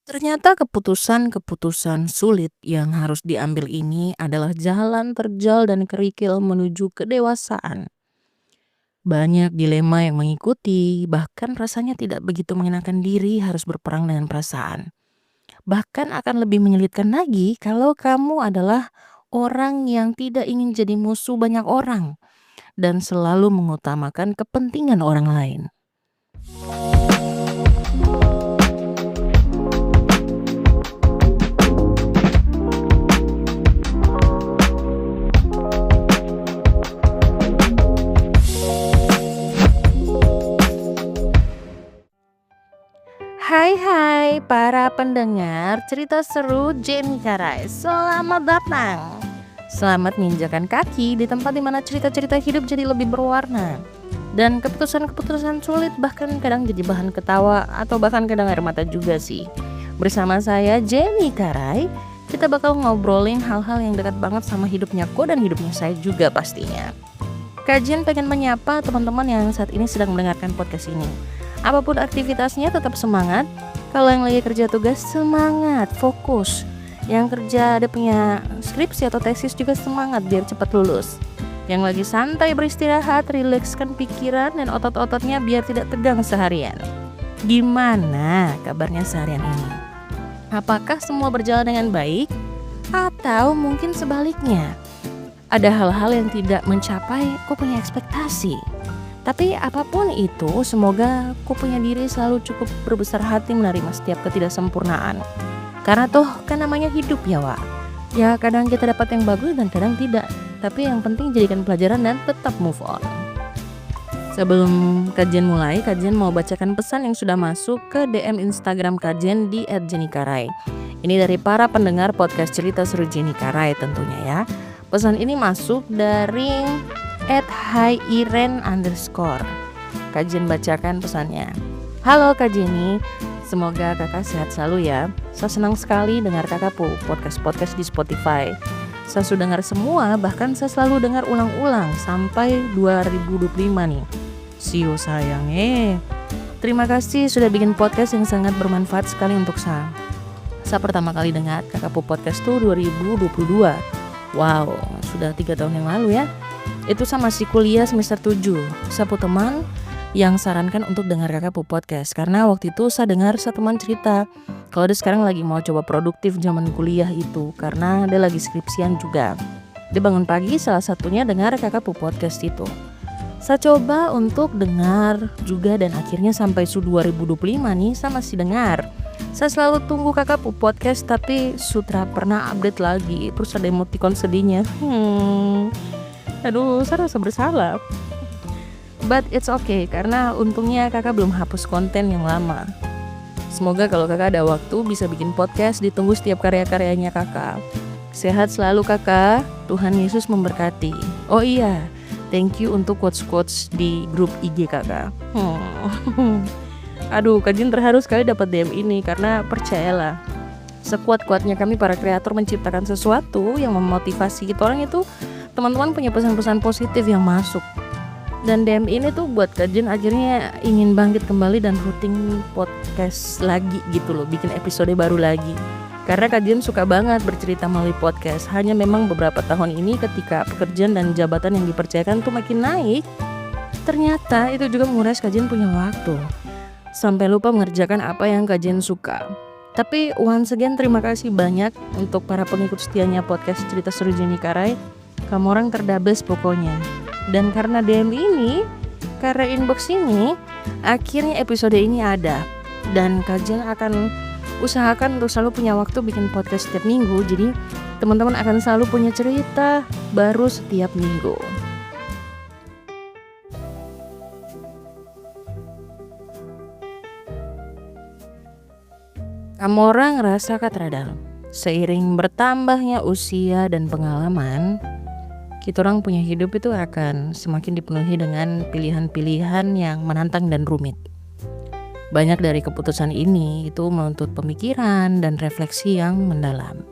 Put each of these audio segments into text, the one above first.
Ternyata keputusan-keputusan sulit yang harus diambil ini adalah jalan terjal dan kerikil menuju kedewasaan. Banyak dilema yang mengikuti, bahkan rasanya tidak begitu menyenangkan diri harus berperang dengan perasaan. Bahkan akan lebih menyulitkan lagi kalau kamu adalah orang yang tidak ingin jadi musuh banyak orang dan selalu mengutamakan kepentingan orang lain. Hai para pendengar cerita seru Jenny Karai, selamat datang. Selamat menginjakan kaki di tempat dimana cerita-cerita hidup jadi lebih berwarna. Dan keputusan-keputusan sulit bahkan kadang jadi bahan ketawa atau bahkan kadang air mata juga sih. Bersama saya Jenny Karai, kita bakal ngobrolin hal-hal yang dekat banget sama hidupnya Ko dan hidupnya saya juga pastinya. Kajian pengen menyapa teman-teman yang saat ini sedang mendengarkan podcast ini. Apapun aktivitasnya tetap semangat. Kalau yang lagi kerja tugas semangat, fokus. Yang kerja ada punya skripsi atau tesis juga semangat biar cepat lulus. Yang lagi santai beristirahat, rilekskan pikiran dan otot-ototnya biar tidak tegang seharian. Gimana kabarnya seharian ini? Apakah semua berjalan dengan baik? Atau mungkin sebaliknya? Ada hal-hal yang tidak mencapai, kok punya ekspektasi. Tapi apapun itu, semoga ku punya diri selalu cukup berbesar hati menerima setiap ketidaksempurnaan. Karena toh kan namanya hidup ya Wak. Ya kadang kita dapat yang bagus dan kadang tidak. Tapi yang penting jadikan pelajaran dan tetap move on. Sebelum kajian mulai, kajian mau bacakan pesan yang sudah masuk ke DM Instagram kajian di @jenikarai. Ini dari para pendengar podcast cerita seru Jenny Karai tentunya ya. Pesan ini masuk dari @hairen_. Kajian bacakan pesannya. Halo Kak Jenny, semoga kakak sehat selalu ya. Saya senang sekali dengar kakak podcast di Spotify. Saya sudah dengar semua, bahkan saya selalu dengar ulang-ulang sampai 2025 nih. See you sayang. Terima kasih sudah bikin podcast yang sangat bermanfaat sekali untuk saya. Saya pertama kali dengar kakak podcast tuh 2022. Wow, sudah 3 tahun yang lalu ya. Itu sama masih kuliah semester 7. Saya punya teman yang sarankan untuk dengar kakak podcast. Karena waktu itu saya dengar satu teman cerita kalau dia sekarang lagi mau coba produktif zaman kuliah itu. Karena dia lagi skripsian juga. Dia bangun pagi salah satunya dengar kakak podcast itu. Saya coba untuk dengar juga dan akhirnya sampai 2025 nih saya masih dengar. Saya selalu tunggu kakak podcast tapi sutra pernah update lagi. Terus ada emoticon sedihnya. Aduh, saya rasa bersalah. But it's okay, karena untungnya kakak belum hapus konten yang lama. Semoga kalau kakak ada waktu bisa bikin podcast, ditunggu setiap karya-karyanya kakak. Sehat selalu kakak, Tuhan Yesus memberkati. Oh iya, thank you untuk quotes-quotes di grup IG kakak. Aduh, kajian terharu sekali dapat DM ini, karena percayalah, sekuat-kuatnya kami para kreator menciptakan sesuatu yang memotivasi kita orang itu, teman-teman punya pesan-pesan positif yang masuk. Dan DM ini tuh buat kajian akhirnya ingin bangkit kembali dan rutin podcast lagi gitu loh, bikin episode baru lagi. Karena kajian suka banget bercerita melalui podcast. Hanya memang beberapa tahun ini ketika pekerjaan dan jabatan yang dipercayakan tuh makin naik, ternyata itu juga menguras kajian punya waktu. Sampai lupa mengerjakan apa yang kajian suka. Tapi once again terima kasih banyak untuk para pengikut setianya podcast cerita seru Jenny Karai. Kamu orang terdabes pokoknya. Dan karena DM ini, karena inbox ini, akhirnya episode ini ada. Dan kajian akan usahakan untuk selalu punya waktu bikin podcast setiap minggu. Jadi teman-teman akan selalu punya cerita baru setiap minggu. Kamu orang ngerasa katradal. Seiring bertambahnya usia dan pengalaman, kita orang punya hidup itu akan semakin dipenuhi dengan pilihan-pilihan yang menantang dan rumit. Banyak dari keputusan ini itu menuntut pemikiran dan refleksi yang mendalam.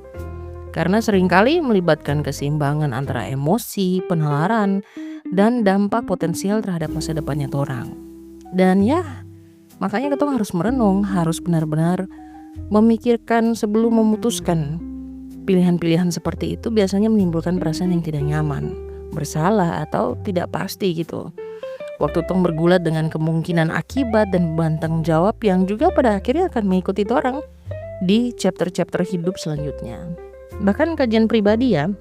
Karena seringkali melibatkan keseimbangan antara emosi, penalaran, dan dampak potensial terhadap masa depannya orang. Dan ya, makanya kita harus merenung, harus benar-benar Memikirkan sebelum memutuskan pilihan-pilihan seperti itu biasanya menimbulkan perasaan yang tidak nyaman, bersalah, atau tidak pasti gitu. Waktu tong bergulat dengan kemungkinan akibat dan beban tanggung jawab yang juga pada akhirnya akan mengikuti orang di chapter-chapter hidup selanjutnya. Bahkan kajian pribadi ya,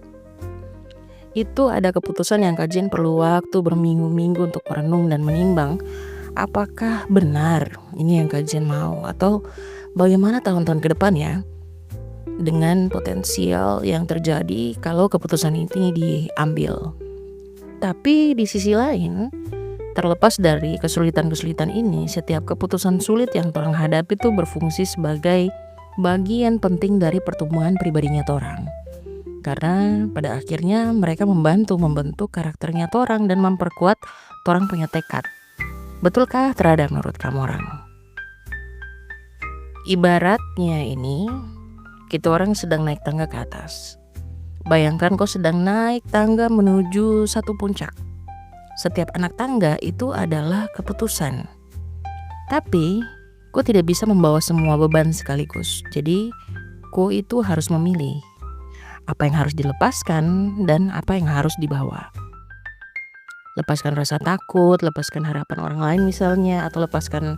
itu ada keputusan yang kajian perlu waktu berminggu-minggu untuk merenung dan menimbang apakah benar ini yang kajian mau, atau bagaimana tahun-tahun ke depan ya, dengan potensial yang terjadi kalau keputusan ini diambil. Tapi di sisi lain, terlepas dari kesulitan-kesulitan ini, setiap keputusan sulit yang orang hadapi itu berfungsi sebagai bagian penting dari pertumbuhan pribadinya orang. Karena pada akhirnya mereka membantu membentuk karakternya orang dan memperkuat orang punya tekad. Betulkah terhadap menurut kamu orang? Ibaratnya ini, kita orang sedang naik tangga ke atas. Bayangkan kau sedang naik tangga menuju satu puncak. Setiap anak tangga itu adalah keputusan. Tapi, kau tidak bisa membawa semua beban sekaligus. Jadi, kau itu harus memilih apa yang harus dilepaskan dan apa yang harus dibawa. Lepaskan rasa takut, lepaskan harapan orang lain misalnya, atau lepaskan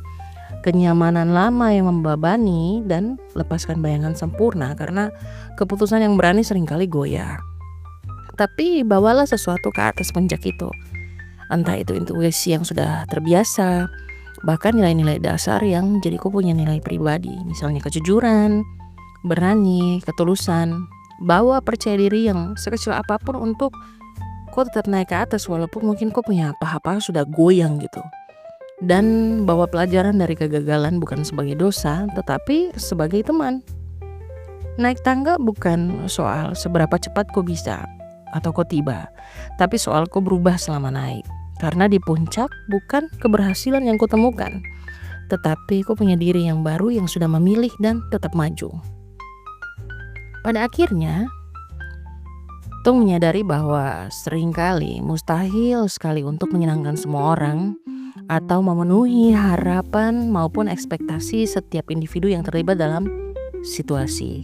kenyamanan lama yang membebani, dan lepaskan bayangan sempurna, karena keputusan yang berani seringkali goyah. Tapi bawalah sesuatu ke atas puncak itu. Entah itu intuisi yang sudah terbiasa, bahkan nilai-nilai dasar yang jadi kau punya nilai pribadi, misalnya kejujuran, berani, ketulusan. Bawa percaya diri yang sekecil apapun untuk kau tetap naik ke atas walaupun mungkin kau punya apa-apa sudah goyang gitu. Dan bawa pelajaran dari kegagalan bukan sebagai dosa, tetapi sebagai teman. Naik tangga bukan soal seberapa cepat kau bisa atau kau tiba, tapi soal kau berubah selama naik. Karena di puncak bukan keberhasilan yang kau temukan, tetapi kau punya diri yang baru yang sudah memilih dan tetap maju. Pada akhirnya, tong menyadari bahwa seringkali mustahil sekali untuk menyenangkan semua orang atau memenuhi harapan maupun ekspektasi setiap individu yang terlibat dalam situasi.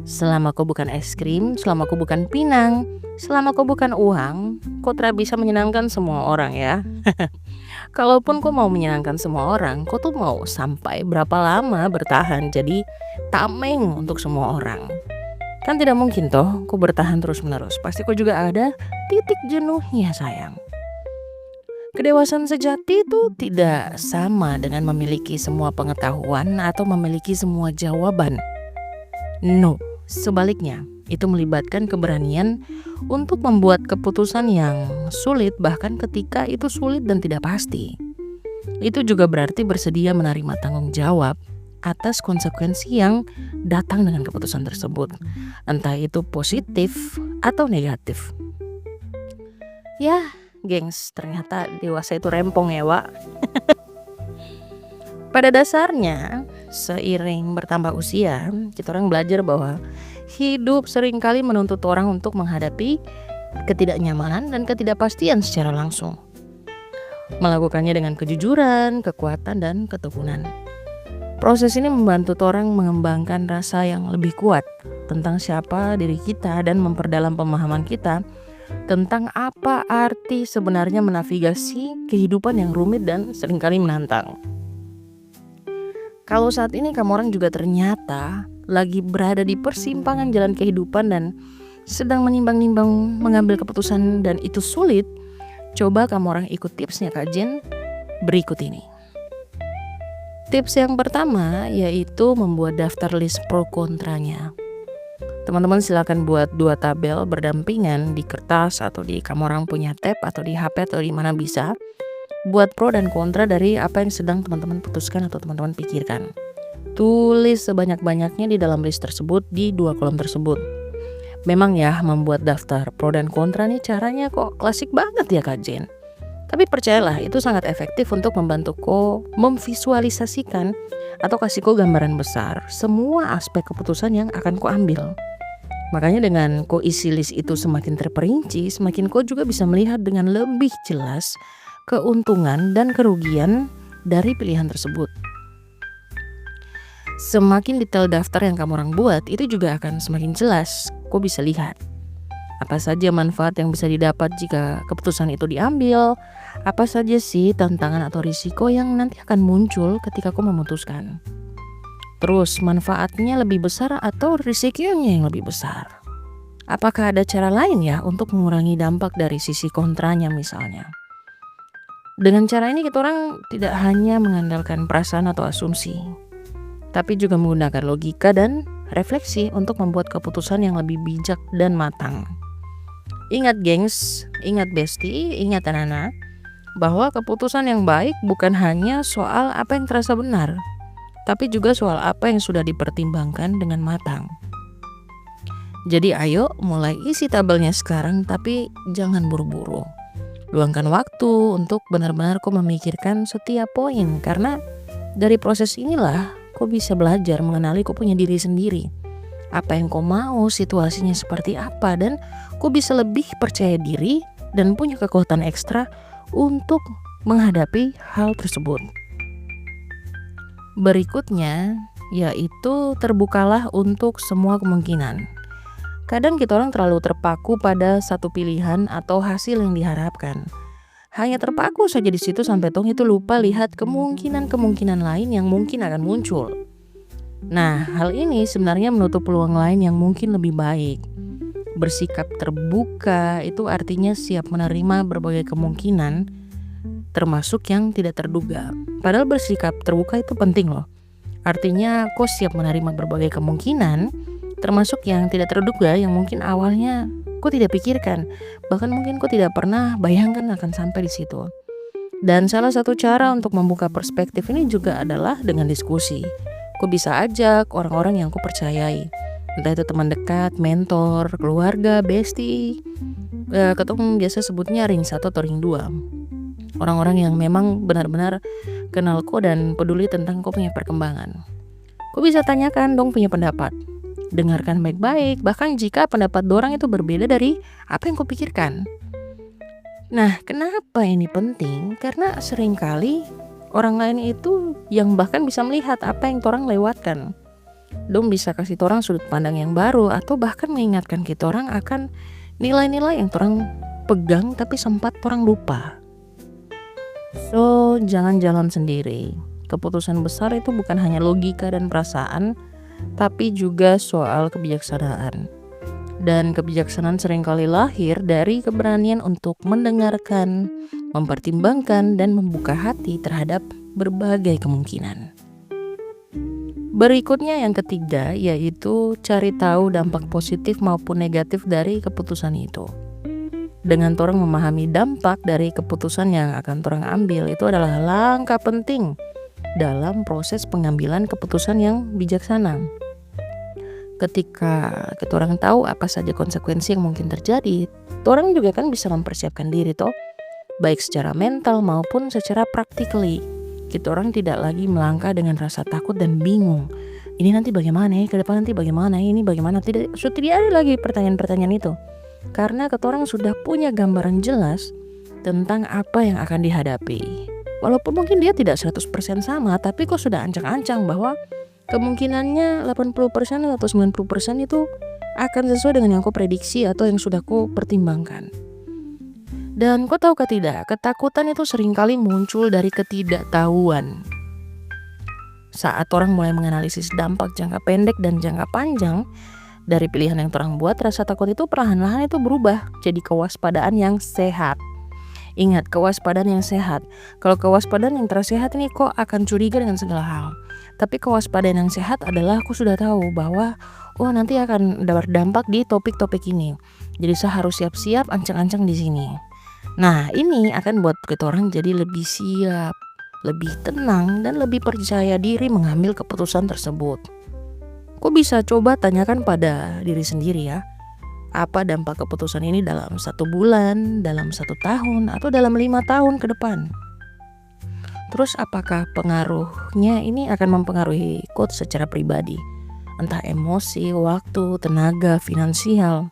Selama kau bukan es krim, selama kau bukan pinang, selama kau bukan uang, kau tidak bisa menyenangkan semua orang ya. Kalaupun kau mau menyenangkan semua orang, kau tuh mau sampai berapa lama bertahan jadi tameng untuk semua orang. Kan tidak mungkin toh kau bertahan terus-menerus. Pasti kau juga ada titik jenuhnya sayang. Kedewasaan sejati itu tidak sama dengan memiliki semua pengetahuan atau memiliki semua jawaban. No, sebaliknya, itu melibatkan keberanian untuk membuat keputusan yang sulit bahkan ketika itu sulit dan tidak pasti. Itu juga berarti bersedia menerima tanggung jawab atas konsekuensi yang datang dengan keputusan tersebut, entah itu positif atau negatif. Ya, gengs, ternyata dewasa itu rempong ya, Wak. Pada dasarnya, seiring bertambah usia, kita orang belajar bahwa hidup seringkali menuntut orang untuk menghadapi ketidaknyamanan dan ketidakpastian secara langsung. Melakukannya dengan kejujuran, kekuatan, dan ketekunan. Proses ini membantu orang mengembangkan rasa yang lebih kuat tentang siapa diri kita dan memperdalam pemahaman kita tentang apa arti sebenarnya menavigasi kehidupan yang rumit dan seringkali menantang. Kalau saat ini kamu orang juga ternyata lagi berada di persimpangan jalan kehidupan dan sedang menimbang-nimbang mengambil keputusan dan itu sulit, coba kamu orang ikut tipsnya kajian berikut ini. Tips yang pertama yaitu membuat daftar list pro kontranya. Teman-teman silakan buat 2 tabel berdampingan di kertas atau di kamu orang punya tab atau di HP atau di mana bisa. Buat pro dan kontra dari apa yang sedang teman-teman putuskan atau teman-teman pikirkan. Tulis sebanyak-banyaknya di dalam list tersebut di 2 kolom tersebut. Memang ya membuat daftar pro dan kontra nih caranya kok klasik banget ya Kak Jen. Tapi percayalah itu sangat efektif untuk membantu kau memvisualisasikan atau kasih kau gambaran besar semua aspek keputusan yang akan kau ambil. Makanya dengan kau isi list itu semakin terperinci, semakin kau juga bisa melihat dengan lebih jelas keuntungan dan kerugian dari pilihan tersebut. Semakin detail daftar yang kamu orang buat, itu juga akan semakin jelas. Kau bisa lihat apa saja manfaat yang bisa didapat jika keputusan itu diambil, apa saja sih tantangan atau risiko yang nanti akan muncul ketika kau memutuskan. Terus manfaatnya lebih besar atau risikonya yang lebih besar? Apakah ada cara lain ya untuk mengurangi dampak dari sisi kontranya misalnya? Dengan cara ini kita orang tidak hanya mengandalkan perasaan atau asumsi, tapi juga menggunakan logika dan refleksi untuk membuat keputusan yang lebih bijak dan matang. Ingat gengs, ingat besti, ingat anak-anak, bahwa keputusan yang baik bukan hanya soal apa yang terasa benar, tapi juga soal apa yang sudah dipertimbangkan dengan matang. Jadi ayo mulai isi tabelnya sekarang, tapi jangan buru-buru. Luangkan waktu untuk benar-benar kau memikirkan setiap poin, karena dari proses inilah kau bisa belajar mengenali kau punya diri sendiri. Apa yang kau mau, situasinya seperti apa, dan kau bisa lebih percaya diri dan punya kekuatan ekstra untuk menghadapi hal tersebut. Berikutnya yaitu terbukalah untuk semua kemungkinan. Kadang kita orang terlalu terpaku pada satu pilihan atau hasil yang diharapkan. Hanya terpaku saja di situ sampai tong itu lupa lihat kemungkinan-kemungkinan lain yang mungkin akan muncul. Nah, hal ini sebenarnya menutup peluang lain yang mungkin lebih baik. Bersikap terbuka itu artinya siap menerima berbagai kemungkinan, termasuk yang tidak terduga. Padahal bersikap terbuka itu penting loh. Artinya kau siap menerima berbagai kemungkinan, termasuk yang tidak terduga yang mungkin awalnya kau tidak pikirkan, bahkan mungkin kau tidak pernah bayangkan akan sampai di situ. Dan salah satu cara untuk membuka perspektif ini juga adalah dengan diskusi. Kau bisa ajak orang-orang yang kau percayai, entah itu teman dekat, mentor, keluarga, bestie, ketemu biasa sebutnya ring 1 atau ring 2. Orang-orang yang memang benar-benar kenal kau dan peduli tentang kau punya perkembangan. Kau bisa tanyakan dong punya pendapat. Dengarkan baik-baik, bahkan jika pendapat dorang itu berbeda dari apa yang kau pikirkan. Nah, kenapa ini penting? Karena seringkali orang lain itu yang bahkan bisa melihat apa yang orang lewatkan. Dong bisa kasih orang sudut pandang yang baru, atau bahkan mengingatkan kita orang akan nilai-nilai yang orang pegang tapi sempat orang lupa. So, jangan jalan sendiri. Keputusan besar itu bukan hanya logika dan perasaan, tapi juga soal kebijaksanaan. Dan kebijaksanaan seringkali lahir dari keberanian untuk mendengarkan, mempertimbangkan, dan membuka hati terhadap berbagai kemungkinan. Berikutnya yang ketiga yaitu cari tahu dampak positif maupun negatif dari keputusan itu. Dengan orang memahami dampak dari keputusan yang akan orang ambil, itu adalah langkah penting dalam proses pengambilan keputusan yang bijaksana. Ketika kita orang tahu apa saja konsekuensi yang mungkin terjadi, orang juga kan bisa mempersiapkan diri toh, baik secara mental maupun secara practically. Kita orang tidak lagi melangkah dengan rasa takut dan bingung. Ini nanti bagaimana ya, ke depan nanti bagaimana, ini bagaimana, tidak ada lagi pertanyaan-pertanyaan itu. Karena kita orang sudah punya gambaran jelas tentang apa yang akan dihadapi. Walaupun mungkin dia tidak 100% sama, tapi kok sudah ancang-ancang bahwa kemungkinannya 80% atau 90% itu akan sesuai dengan yang kau prediksi atau yang sudah kau pertimbangkan. Dan kau tahukah tidak, ketakutan itu seringkali muncul dari ketidaktahuan. Saat orang mulai menganalisis dampak jangka pendek dan jangka panjang dari pilihan yang orang buat, rasa takut itu perlahan-lahan itu berubah jadi kewaspadaan yang sehat. Ingat, kewaspadaan yang sehat. Kalau kewaspadaan yang tersehat ini kok akan curiga dengan segala hal. Tapi kewaspadaan yang sehat adalah aku sudah tahu bahwa nanti akan berdampak di topik-topik ini. Jadi saya harus siap-siap ancang-ancang di sini. Nah, ini akan buat kita orang jadi lebih siap, lebih tenang, dan lebih percaya diri mengambil keputusan tersebut. Kok bisa coba tanyakan pada diri sendiri ya, apa dampak keputusan ini dalam 1 bulan, dalam 1 tahun, atau dalam 5 tahun ke depan. Terus apakah pengaruhnya ini akan mempengaruhi kau secara pribadi, entah emosi, waktu, tenaga, finansial.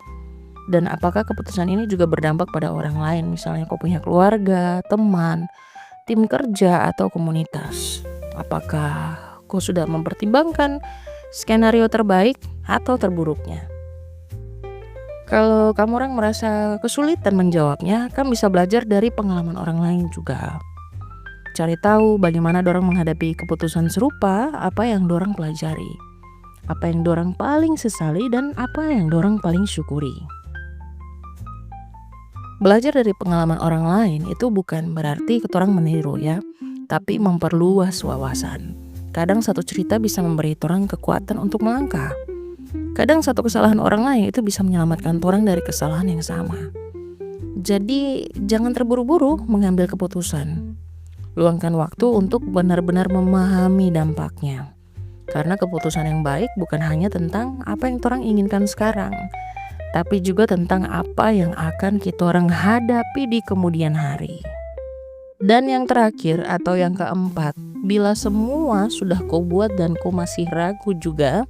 Dan apakah keputusan ini juga berdampak pada orang lain, misalnya kau punya keluarga, teman, tim kerja, atau komunitas. Apakah kau sudah mempertimbangkan skenario terbaik atau terburuknya? Kalau kamu orang merasa kesulitan menjawabnya, kamu bisa belajar dari pengalaman orang lain juga. Cari tahu bagaimana dorang menghadapi keputusan serupa, apa yang dorang pelajari, apa yang dorang paling sesali, dan apa yang dorang paling syukuri. Belajar dari pengalaman orang lain itu bukan berarti ketorang meniru ya, tapi memperluas wawasan. Kadang satu cerita bisa memberi torang kekuatan untuk melangkah. Kadang satu kesalahan orang lain itu bisa menyelamatkan torang dari kesalahan yang sama. Jadi jangan terburu-buru mengambil keputusan. Luangkan waktu untuk benar-benar memahami dampaknya. Karena keputusan yang baik bukan hanya tentang apa yang torang inginkan sekarang, tapi juga tentang apa yang akan kita orang hadapi di kemudian hari. Dan yang terakhir atau yang keempat, bila semua sudah kau buat dan kau masih ragu juga,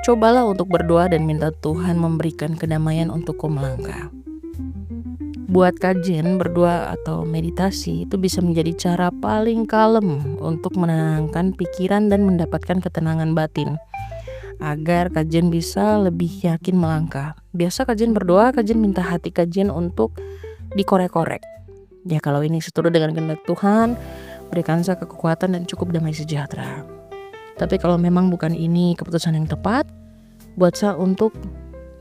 cobalah untuk berdoa dan minta Tuhan memberikan kedamaian untuk kau melangkah. Buat kajian, berdoa atau meditasi itu bisa menjadi cara paling kalem untuk menenangkan pikiran dan mendapatkan ketenangan batin, agar kajian bisa lebih yakin melangkah. Biasa kajian berdoa, kajian minta hati kajian untuk dikorek-korek. Ya kalau ini seturut dengan kehendak Tuhan, berikan saya kekuatan dan cukup damai sejahtera. Tapi kalau memang bukan ini keputusan yang tepat, buat saya untuk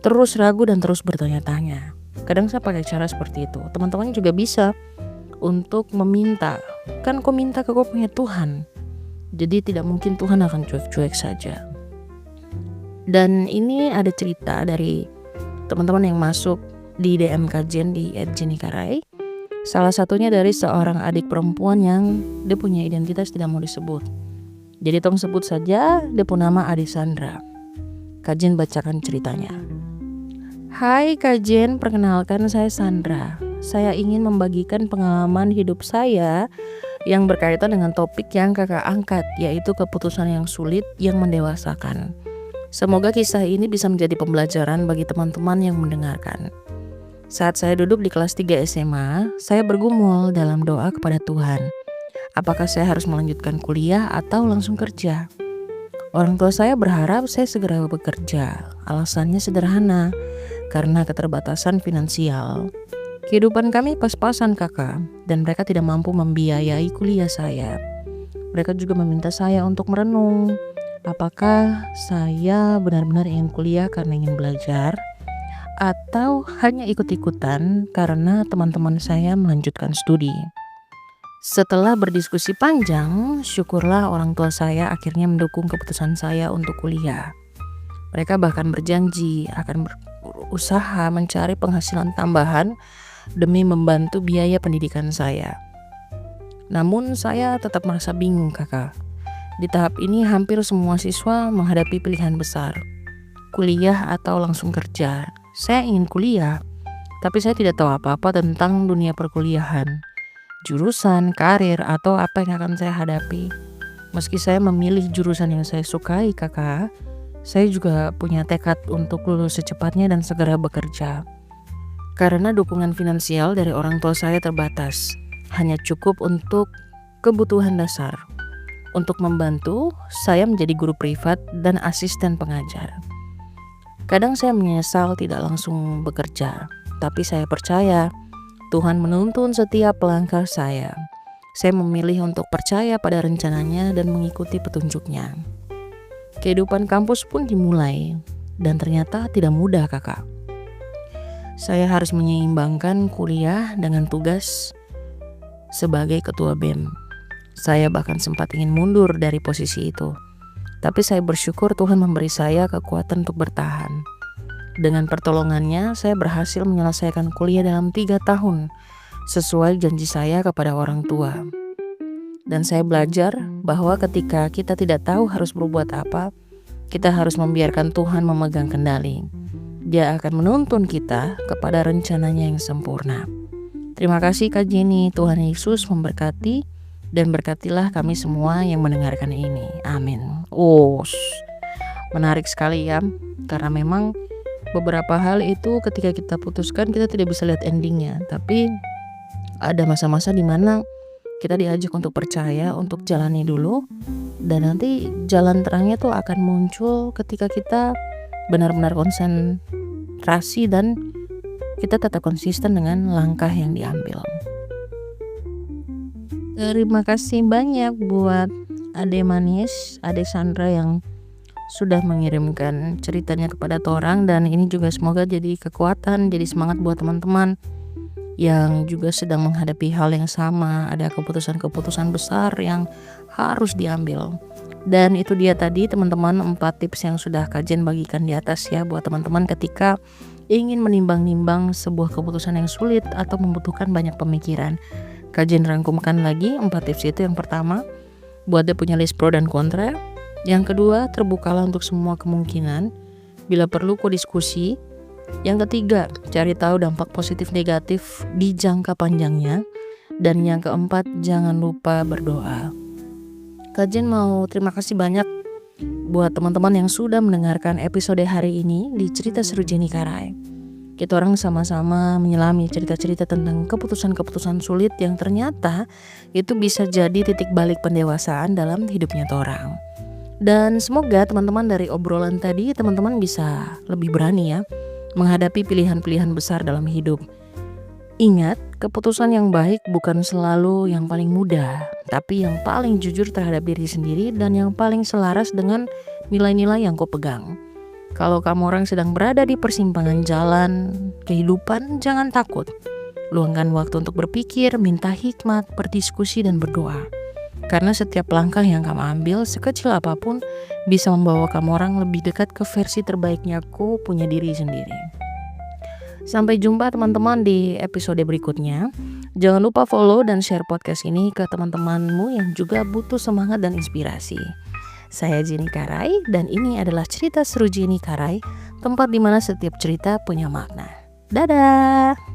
terus ragu dan terus bertanya-tanya. Kadang saya pakai cara seperti itu. Teman-teman juga bisa untuk meminta. Kan kau minta ke kau punya Tuhan. Jadi tidak mungkin Tuhan akan cuek-cuek saja. Dan ini ada cerita dari teman-teman yang masuk di DM kajian di @jenikarai. Salah satunya dari seorang adik perempuan yang dia punya identitas tidak mau disebut. Jadi tong sebut saja dia punya nama Adi Sandra. Kajian bacakan ceritanya. Hai kajian, perkenalkan saya Sandra. Saya ingin membagikan pengalaman hidup saya yang berkaitan dengan topik yang kakak angkat, yaitu keputusan yang sulit yang mendewasakan. Semoga kisah ini bisa menjadi pembelajaran bagi teman-teman yang mendengarkan. Saat saya duduk di kelas 3 SMA, saya bergumul dalam doa kepada Tuhan. Apakah saya harus melanjutkan kuliah atau langsung kerja? Orang tua saya berharap saya segera bekerja. Alasannya sederhana, karena keterbatasan finansial. Kehidupan kami pas-pasan kakak, dan mereka tidak mampu membiayai kuliah saya. Mereka juga meminta saya untuk merenung. Apakah saya benar-benar ingin kuliah karena ingin belajar? Atau hanya ikut-ikutan karena teman-teman saya melanjutkan studi. Setelah berdiskusi panjang, syukurlah orang tua saya akhirnya mendukung keputusan saya untuk kuliah. Mereka bahkan berjanji akan berusaha mencari penghasilan tambahan demi membantu biaya pendidikan saya. Namun saya tetap merasa bingung kakak. Di tahap ini hampir semua siswa menghadapi pilihan besar. Kuliah atau langsung kerja. Saya ingin kuliah, tapi saya tidak tahu apa-apa tentang dunia perkuliahan, jurusan, karir, atau apa yang akan saya hadapi. Meski saya memilih jurusan yang saya sukai kakak, saya juga punya tekad untuk lulus secepatnya dan segera bekerja. Karena dukungan finansial dari orang tua saya terbatas, hanya cukup untuk kebutuhan dasar. Untuk membantu, saya menjadi guru privat dan asisten pengajar. Kadang saya menyesal tidak langsung bekerja, tapi saya percaya Tuhan menuntun setiap langkah saya. Saya memilih untuk percaya pada rencananya dan mengikuti petunjuknya. Kehidupan kampus pun dimulai, dan ternyata tidak mudah kakak. Saya harus menyeimbangkan kuliah dengan tugas sebagai ketua BEM. Saya bahkan sempat ingin mundur dari posisi itu. Tapi saya bersyukur Tuhan memberi saya kekuatan untuk bertahan. Dengan pertolongannya, saya berhasil menyelesaikan kuliah dalam 3 tahun, sesuai janji saya kepada orang tua. Dan saya belajar bahwa ketika kita tidak tahu harus berbuat apa, kita harus membiarkan Tuhan memegang kendali. Dia akan menuntun kita kepada rencananya yang sempurna. Terima kasih Kak Jenny, Tuhan Yesus memberkati. Dan berkatilah kami semua yang mendengarkan ini. Amin. Menarik sekali ya. Karena memang beberapa hal itu ketika kita putuskan kita tidak bisa lihat endingnya. Tapi ada masa-masa di mana kita diajak untuk percaya, untuk jalani dulu. Dan nanti jalan terangnya tuh akan muncul ketika kita benar-benar konsentrasi dan kita tetap konsisten dengan langkah yang diambil. Terima kasih banyak buat Ade Manis, Ade Sandra yang sudah mengirimkan ceritanya kepada Torang, dan ini juga semoga jadi kekuatan, jadi semangat buat teman-teman yang juga sedang menghadapi hal yang sama. Ada keputusan-keputusan besar yang harus diambil. Dan itu dia tadi teman-teman 4 tips yang sudah Kajen bagikan di atas ya, buat teman-teman ketika ingin menimbang-nimbang sebuah keputusan yang sulit atau membutuhkan banyak pemikiran. Kajen rangkumkan lagi 4 tips itu. Yang pertama, buat dia punya list pro dan kontra. Yang kedua, terbukalah untuk semua kemungkinan, bila perlu diskusi. Yang ketiga, cari tahu dampak positif negatif di jangka panjangnya. Dan yang keempat, jangan lupa berdoa. Kajen mau terima kasih banyak buat teman-teman yang sudah mendengarkan episode hari ini di Cerita Seru Jenny Karai. Kita orang sama-sama menyelami cerita-cerita tentang keputusan-keputusan sulit yang ternyata itu bisa jadi titik balik pendewasaan dalam hidupnya orang. Dan semoga teman-teman dari obrolan tadi teman-teman bisa lebih berani ya menghadapi pilihan-pilihan besar dalam hidup. Ingat, keputusan yang baik bukan selalu yang paling mudah, tapi yang paling jujur terhadap diri sendiri dan yang paling selaras dengan nilai-nilai yang kau pegang. Kalau kamu orang sedang berada di persimpangan jalan kehidupan, jangan takut. Luangkan waktu untuk berpikir, minta hikmat, berdiskusi, dan berdoa. Karena setiap langkah yang kamu ambil, sekecil apapun, bisa membawa kamu orang lebih dekat ke versi terbaiknya kau punya diri sendiri. Sampai jumpa teman-teman di episode berikutnya. Jangan lupa follow dan share podcast ini ke teman-temanmu yang juga butuh semangat dan inspirasi. Saya Jenny Karai dan ini adalah Cerita Seru Jenny Karai, tempat di mana setiap cerita punya makna. Dadah!